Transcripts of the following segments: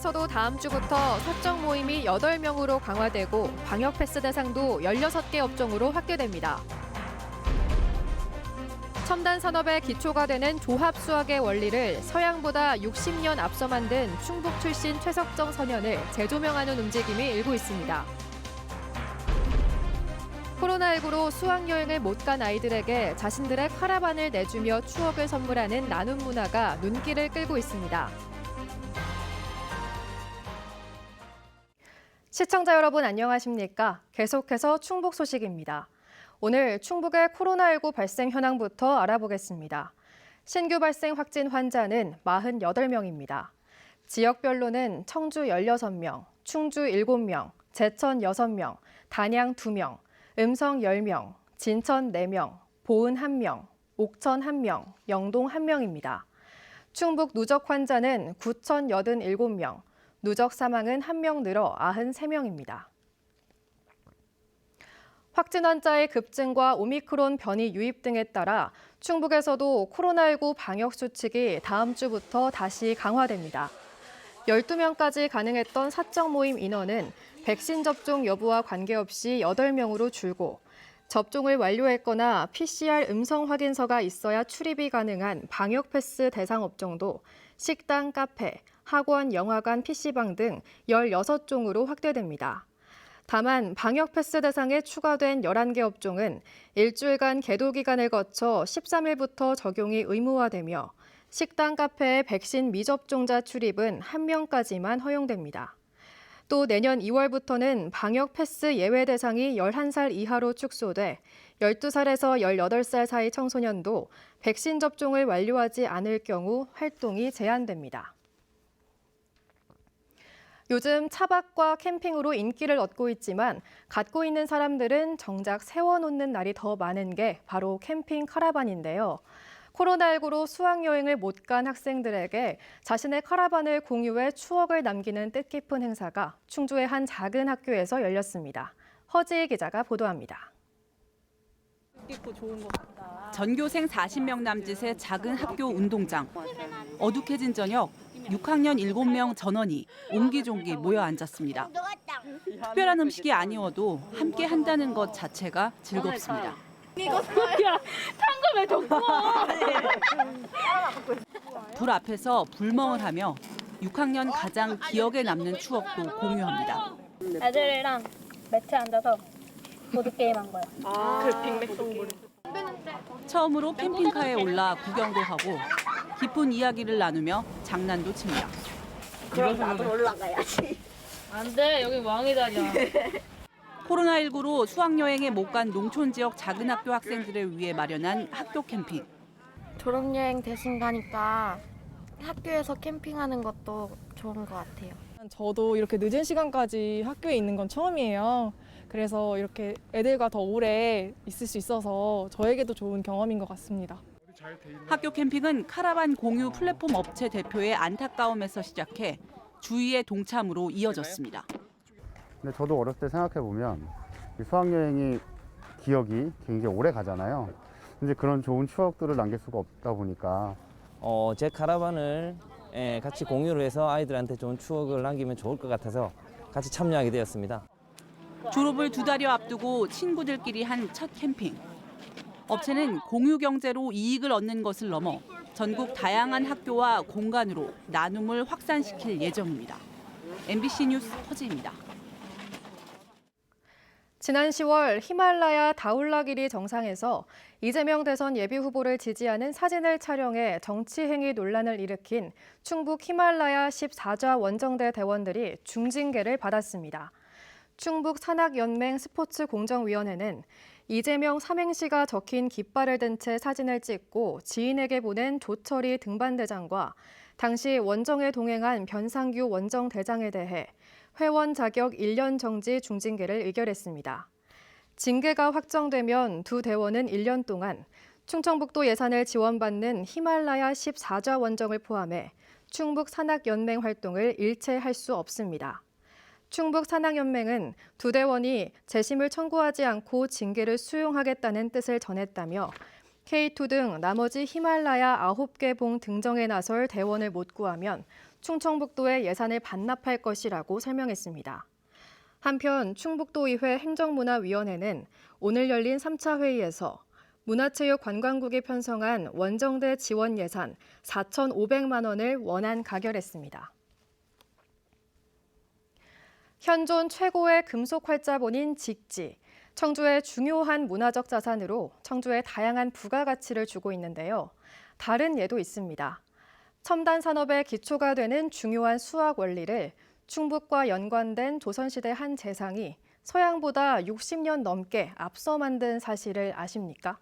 충북에서도 다음 주부터 사적 모임이 8명으로 강화되고 방역 패스 대상도 16개 업종으로 확대됩니다. 첨단 산업의 기초가 되는 조합 수학의 원리를 서양보다 60년 앞서 만든 충북 출신 최석정 선연을 재조명하는 움직임이 일고 있습니다. 코로나19로 수학여행을 못 간 아이들에게 자신들의 카라반을 내주며 추억을 선물하는 나눔 문화가 눈길을 끌고 있습니다. 시청자 여러분 안녕하십니까? 계속해서 충북 소식입니다. 오늘 충북의 코로나19 발생 현황부터 알아보겠습니다. 신규 발생 확진 환자는 48명입니다. 지역별로는 청주 16명, 충주 7명, 제천 6명, 단양 2명, 음성 10명, 진천 4명, 보은 1명, 옥천 1명, 영동 1명입니다. 충북 누적 환자는 9,087명, 누적 사망은 1명 늘어 93명입니다. 확진 환자의 급증과 오미크론 변이 유입 등에 따라 충북에서도 코로나19 방역 수칙이 다음 주부터 다시 강화됩니다. 12명까지 가능했던 사적 모임 인원은 백신 접종 여부와 관계없이 8명으로 줄고 접종을 완료했거나 PCR 음성 확인서가 있어야 출입이 가능한 방역 패스 대상 업종도 식당, 카페, 학원, 영화관, PC방 등 16종으로 확대됩니다. 다만 방역 패스 대상에 추가된 11개 업종은 일주일간 계도 기간을 거쳐 13일부터 적용이 의무화되며 식당, 카페의 백신 미접종자 출입은 1명까지만 허용됩니다. 또 내년 2월부터는 방역 패스 예외 대상이 11살 이하로 축소돼 12살에서 18살 사이 청소년도 백신 접종을 완료하지 않을 경우 활동이 제한됩니다. 요즘 차박과 캠핑으로 인기를 얻고 있지만 갖고 있는 사람들은 정작 세워놓는 날이 더 많은 게 바로 캠핑 카라반인데요. 코로나19로 수학여행을 못 간 학생들에게 자신의 카라반을 공유해 추억을 남기는 뜻깊은 행사가 충주의 한 작은 학교에서 열렸습니다. 허지희 기자가 보도합니다. 전교생 40명 남짓의 작은 학교 운동장. 어둑해진 저녁, 6학년 7명 전원이 옹기종기 모여 앉았습니다. 특별한 음식이 아니어도 함께 한다는 것 자체가 즐겁습니다. 야, 탕금에 덮고. 불 앞에서 불멍을 하며 6학년 가장 기억에 남는 추억도 공유합니다. 애들이랑 매트에 앉아서 보드게임 한 거야. 그 빅맥성물. 처음으로 캠핑카에 올라 구경도 하고 깊은 이야기를 나누며 장난도 칩니다. 그럼 나도 올라가야지. 안 돼, 여기 왕이 자리야. 코로나19로 수학여행에 못 간 농촌 지역 작은 학교 학생들을 위해 마련한 학교 캠핑. 졸업여행 대신 가니까 학교에서 캠핑하는 것도 좋은 것 같아요. 저도 이렇게 늦은 시간까지 학교에 있는 건 처음이에요. 그래서 이렇게 애들과 더 오래 있을 수 있어서 저에게도 좋은 경험인 것 같습니다. 학교 캠핑은 카라반 공유 플랫폼 업체 대표의 안타까움에서 시작해 주위의 동참으로 이어졌습니다. 근데 저도 어렸을 때 생각해보면 수학여행이 기억이 굉장히 오래 가잖아요. 근데 그런 좋은 추억들을 남길 수가 없다 보니까 제 카라반을 같이 공유를 해서 아이들한테 좋은 추억을 남기면 좋을 것 같아서 같이 참여하게 되었습니다. 졸업을 2달여 앞두고 친구들끼리 한 첫 캠핑. 업체는 공유 경제로 이익을 얻는 것을 넘어 전국 다양한 학교와 공간으로 나눔을 확산시킬 예정입니다. MBC 뉴스 허지입니다. 지난 10월 히말라야 다울라기리 정상에서 이재명 대선 예비후보를 지지하는 사진을 촬영해 정치행위 논란을 일으킨 충북 히말라야 14좌 원정대 대원들이 중징계를 받았습니다. 충북 산악연맹 스포츠공정위원회는 이재명 삼행시가 적힌 깃발을 든 채 사진을 찍고 지인에게 보낸 조철희 등반대장과 당시 원정에 동행한 변상규 원정대장에 대해 회원 자격 1년 정지 중징계를 의결했습니다. 징계가 확정되면 두 대원은 1년 동안 충청북도 예산을 지원받는 히말라야 14좌 원정을 포함해 충북 산악연맹 활동을 일체할 수 없습니다. 충북 산악연맹은 두 대원이 재심을 청구하지 않고 징계를 수용하겠다는 뜻을 전했다며 K2 등 나머지 히말라야 9개 봉 등정에 나설 대원을 못 구하면 충청북도에 예산을 반납할 것이라고 설명했습니다. 한편 충북도의회 행정문화위원회는 오늘 열린 3차 회의에서 문화체육관광국이 편성한 원정대 지원 예산 4,500만 원을 원안 가결했습니다. 현존 최고의 금속 활자본인 직지, 청주의 중요한 문화적 자산으로 청주에 다양한 부가가치를 주고 있는데요. 다른 예도 있습니다. 첨단 산업의 기초가 되는 중요한 수학 원리를 충북과 연관된 조선시대 한 재상이 서양보다 60년 넘게 앞서 만든 사실을 아십니까?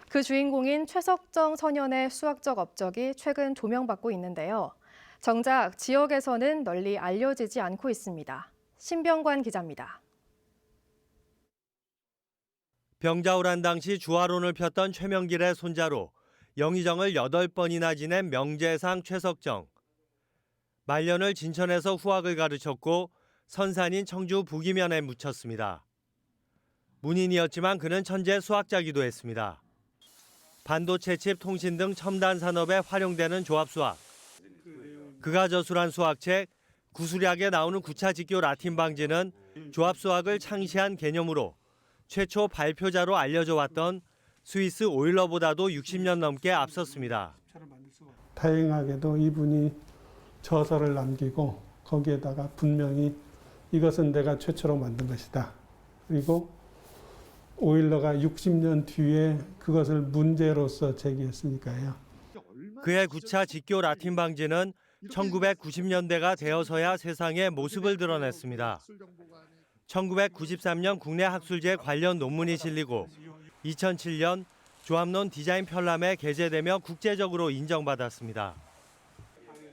그 주인공인 최석정 선현의 수학적 업적이 최근 조명받고 있는데요. 정작 지역에서는 널리 알려지지 않고 있습니다. 신병관 기자입니다. 병자호란 당시 주화론을 폈던 최명길의 손자로 영의정을 8번이나 지낸 명재상 최석정. 말년을 진천에서 후학을 가르쳤고 선산인 청주 북이면에 묻혔습니다. 문인이었지만 그는 천재 수학자기도 했습니다. 반도체 칩, 통신 등 첨단 산업에 활용되는 조합수학. 그가 저술한 수학책 구술약에 나오는 구차 직교 라틴 방지는 조합수학을 창시한 개념으로 최초 발표자로 알려져 왔던 스위스 오일러보다도 60년 넘게 앞섰습니다. 다행하게도 이분이 저서를 남기고 거기에다가 분명히 이것은 내가 최초로 만든 것이다. 그리고 오일러가 60년 뒤에 그것을 문제로서 제기했으니까요. 그의 구차 직교 라틴 방지는 1990년대가 되어서야 세상에 모습을 드러냈습니다. 1993년 국내 학술지에 관련 논문이 실리고 2007년 조합론 디자인 편람에 게재되며 국제적으로 인정받았습니다.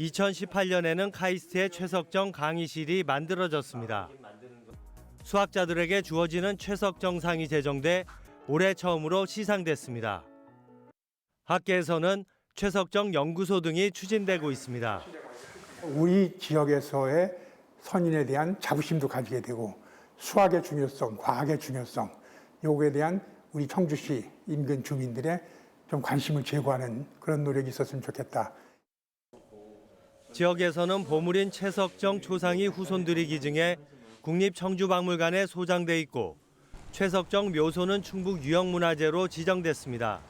2018년에는 카이스트의 최석정 강의실이 만들어졌습니다. 수학자들에게 주어지는 최석정상이 제정돼 올해 처음으로 시상됐습니다. 학계에서는 최석정 연구소 등이 추진되고 있습니다. 우리 지역에서의 선인에 대한 자부심도 가지게 되고 수학의 중요성, 과학의 중요성, 요거에 대한 우리 청주시 인근 주민들의 좀 관심을 제고하는 그런 노력이 있었으면 좋겠다. 지역에서는 보물인 최석정 초상이 후손들이 기증해 국립청주박물관에 소장돼 있고 최석정 묘소는 충북 유형문화재로 지정됐습니다.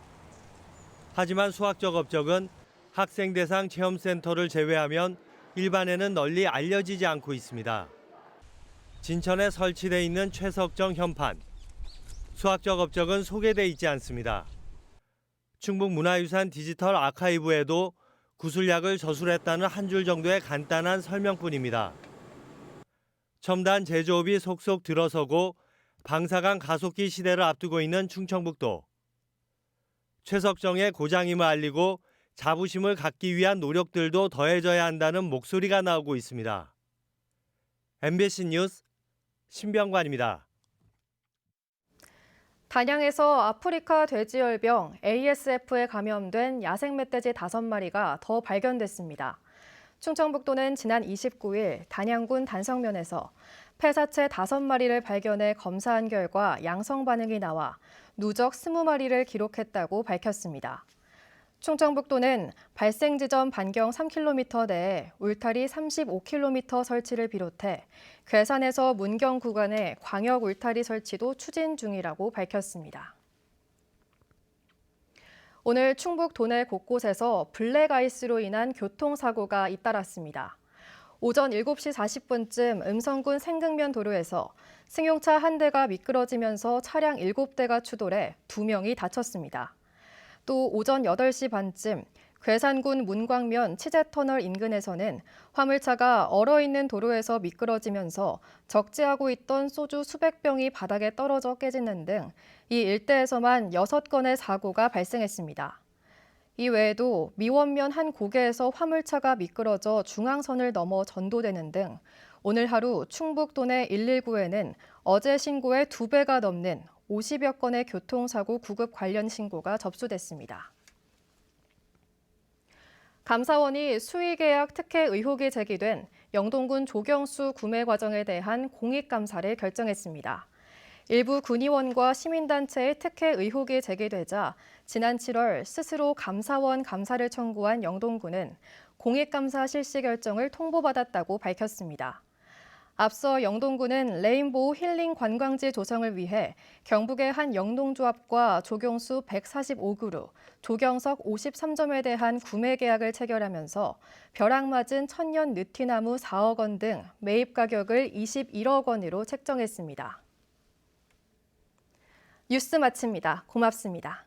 하지만 수학적 업적은 학생 대상 체험센터를 제외하면 일반에는 널리 알려지지 않고 있습니다. 진천에 설치돼 있는 최석정 현판. 수학적 업적은 소개돼 있지 않습니다. 충북문화유산 디지털 아카이브에도 구술약을 저술했다는 한 줄 정도의 간단한 설명뿐입니다. 첨단 제조업이 속속 들어서고 방사강 가속기 시대를 앞두고 있는 충청북도. 최석정의 고장임을 알리고 자부심을 갖기 위한 노력들도 더해져야 한다는 목소리가 나오고 있습니다. MBC 뉴스 신병관입니다. 단양에서 아프리카 돼지열병 ASF에 감염된 야생 멧돼지 5마리가 더 발견됐습니다. 충청북도는 지난 29일 단양군 단성면에서 폐사체 5마리를 발견해 검사한 결과 양성 반응이 나와 누적 20마리를 기록했다고 밝혔습니다. 충청북도는 발생 지점 반경 3km 내에 울타리 35km 설치를 비롯해 괴산에서 문경 구간에 광역 울타리 설치도 추진 중이라고 밝혔습니다. 오늘 충북 도내 곳곳에서 블랙아이스로 인한 교통사고가 잇따랐습니다. 오전 7시 40분쯤 음성군 생극면 도로에서 승용차 한 대가 미끄러지면서 차량 7대가 추돌해 2명이 다쳤습니다. 또 오전 8시 반쯤 괴산군 문광면 치제터널 인근에서는 화물차가 얼어있는 도로에서 미끄러지면서 적재하고 있던 소주 수백 병이 바닥에 떨어져 깨지는 등 이 일대에서만 6건의 사고가 발생했습니다. 이 외에도 미원면 한 고개에서 화물차가 미끄러져 중앙선을 넘어 전도되는 등 오늘 하루 충북 도내 119에는 어제 신고의 2배가 넘는 50여 건의 교통사고 구급 관련 신고가 접수됐습니다. 감사원이 수의계약 특혜 의혹이 제기된 영동군 조경수 구매 과정에 대한 공익감사를 결정했습니다. 일부 군의원과 시민단체의 특혜 의혹이 제기되자 지난 7월 스스로 감사원 감사를 청구한 영동군은 공익감사 실시 결정을 통보받았다고 밝혔습니다. 앞서 영동군은 레인보우 힐링 관광지 조성을 위해 경북의 한 영농조합과 조경수 145그루, 조경석 53점에 대한 구매 계약을 체결하면서 벼락맞은 천년 느티나무 4억 원 등 매입 가격을 21억 원으로 책정했습니다. 뉴스 마칩니다. 고맙습니다.